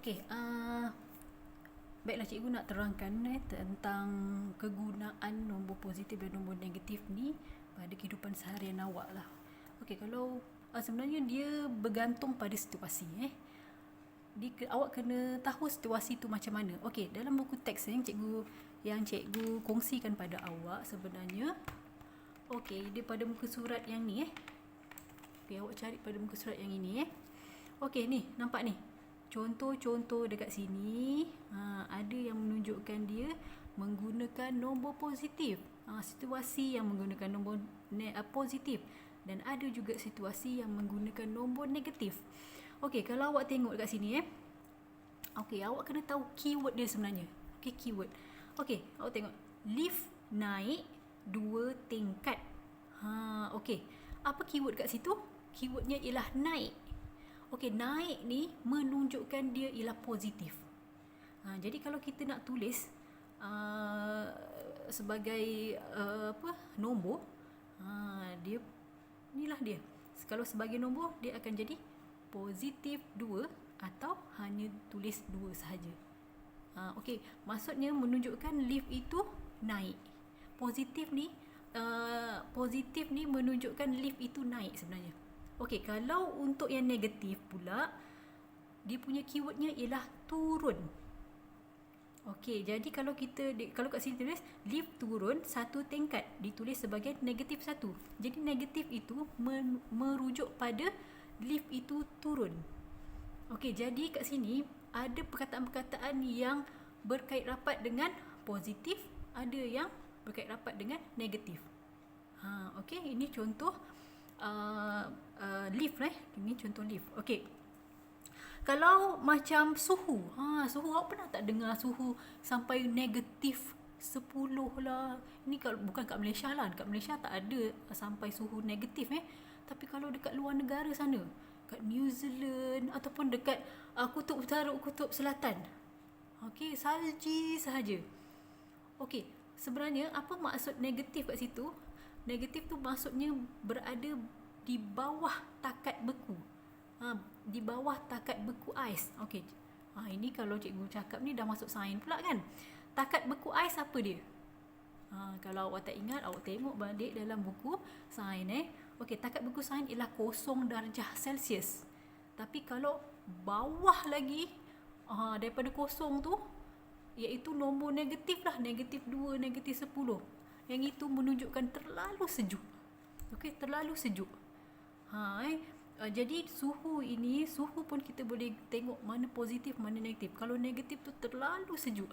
Okey, baiklah cikgu nak terangkan tentang kegunaan nombor positif dan nombor negatif ni pada kehidupan seharian awak lah. Okey, kalau sebenarnya dia bergantung pada situasi awak kena tahu situasi tu macam mana. Okey, dalam buku teks yang cikgu kongsikan pada awak sebenarnya, okey, dia pada muka surat yang ni Okey, awak cari pada muka surat yang ini Okey, ni nampak ni. Contoh-contoh dekat sini, ada yang menunjukkan dia menggunakan nombor positif. Situasi yang menggunakan nombor positif, dan ada juga situasi yang menggunakan nombor negatif. Okey, kalau awak tengok dekat sini okey, awak kena tahu keyword dia sebenarnya. Okey, keyword. Okey, awak tengok lift naik 2 tingkat. Okey. Apa keyword kat situ? Keywordnya ialah naik. Okey, naik ni menunjukkan dia ialah positif. Jadi kalau kita nak tulis sebagai nombor, dia inilah dia. Kalau sebagai nombor, dia akan jadi positif 2 atau hanya tulis 2 sahaja. Okey, maksudnya menunjukkan lift itu naik. Positif ni menunjukkan lift itu naik sebenarnya. Okey, kalau untuk yang negatif pula, dia punya keywordnya ialah turun. Okey, jadi kalau kat sini tulis lift turun 1 tingkat, ditulis sebagai negatif 1. Jadi negatif itu merujuk pada lift itu turun. Okey, jadi kat sini ada perkataan-perkataan yang berkait rapat dengan positif, ada yang berkait rapat dengan negatif. Okey, ini contoh lift Ini contoh lift. Okey. Kalau macam suhu. Suhu, awak pernah tak dengar suhu sampai negatif 10 lah. Ini kalau bukan kat Malaysia lah. Dekat Malaysia tak ada sampai suhu negatif Tapi kalau dekat luar negara sana, kat New Zealand ataupun dekat kutub utara, kutub selatan, okey, salji sahaja. Okey, sebenarnya apa maksud negatif kat situ? Negatif tu maksudnya berada di bawah takat beku. Di bawah takat beku ais. Okey. Ini kalau cikgu cakap ni dah masuk sains pula kan. Takat beku ais apa dia? Kalau awak tak ingat, awak tengok balik dalam buku sains Okey, takat beku sains ialah 0 darjah Celsius. Tapi kalau bawah lagi daripada 0 tu, iaitu nombor negatif lah, negatif 2, negatif 10. Yang itu menunjukkan terlalu sejuk. Okey, terlalu sejuk. Jadi suhu pun kita boleh tengok mana positif, mana negatif. Kalau negatif tu terlalu sejuk.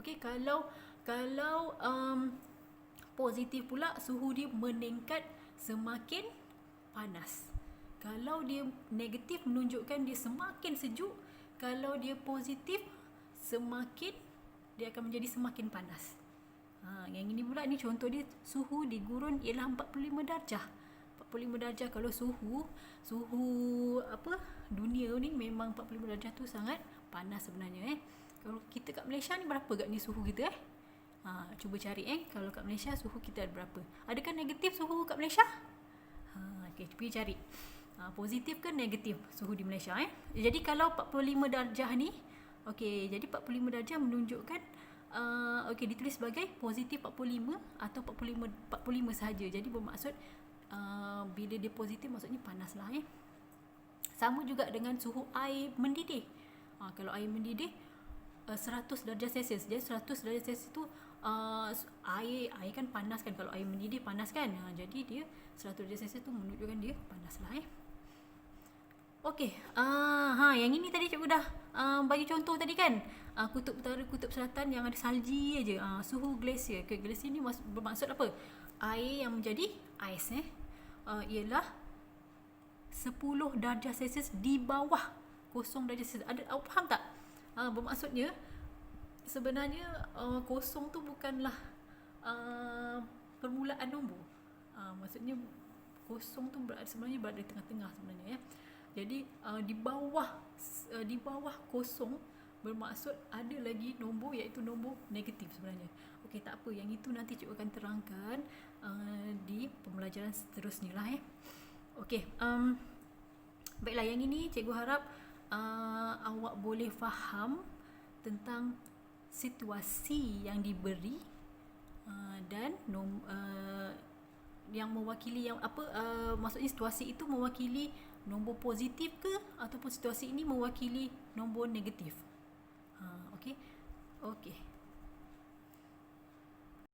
Okey, kalau positif pula, suhu dia meningkat semakin panas. Kalau dia negatif menunjukkan dia semakin sejuk. Kalau dia positif, dia akan menjadi semakin panas. Yang ini pula, ni contoh dia, suhu di gurun ialah 45 darjah. 45 darjah. Kalau suhu dunia ni memang 45 darjah tu sangat panas sebenarnya Kalau kita kat Malaysia ni berapa kat ni suhu kita cuba cari kalau kat Malaysia suhu kita ada berapa? Adakah negatif suhu kat Malaysia? Okey, pergi cari. Positif ke negatif suhu di Malaysia Jadi kalau 45 darjah ni, okey, jadi 45 darjah menunjukkan okey, ditulis sebagai positif 45 atau 45 sahaja. Jadi bermaksud bila dia positif maksudnya panas lah Sama juga dengan suhu air mendidih. Kalau air mendidih 100 darjah Celsius. Jadi 100 darjah Celsius tu air kan panas kan. Kalau air mendidih panas kan. Jadi dia 100 darjah Celsius tu menunjukkan dia panas lah Okey. Yang ini tadi cikgu dah bagi contoh tadi kan. Kutub utara, kutub selatan yang ada salji aja. Suhu glasier. Glasier ni bermaksud apa? Air yang menjadi ais ialah 10 darjah Celsius di bawah 0 darjah Celsius. Awak faham tak? Bermaksudnya sebenarnya 0 tu bukanlah permulaan nombor. Maksudnya 0 tu sebenarnya berada di tengah-tengah sebenarnya Jadi di bawah 0 bermaksud ada lagi nombor, iaitu nombor negatif sebenarnya. Okey, tak apa, yang itu nanti cikgu akan terangkan di pembelajaran seterusnya lah Okey, baiklah, yang ini cikgu harap awak awak boleh faham tentang situasi yang diberi dan yang mewakili yang apa, maksudnya situasi itu mewakili nombor positif ke ataupun situasi ini mewakili nombor negatif. Okey. Okey.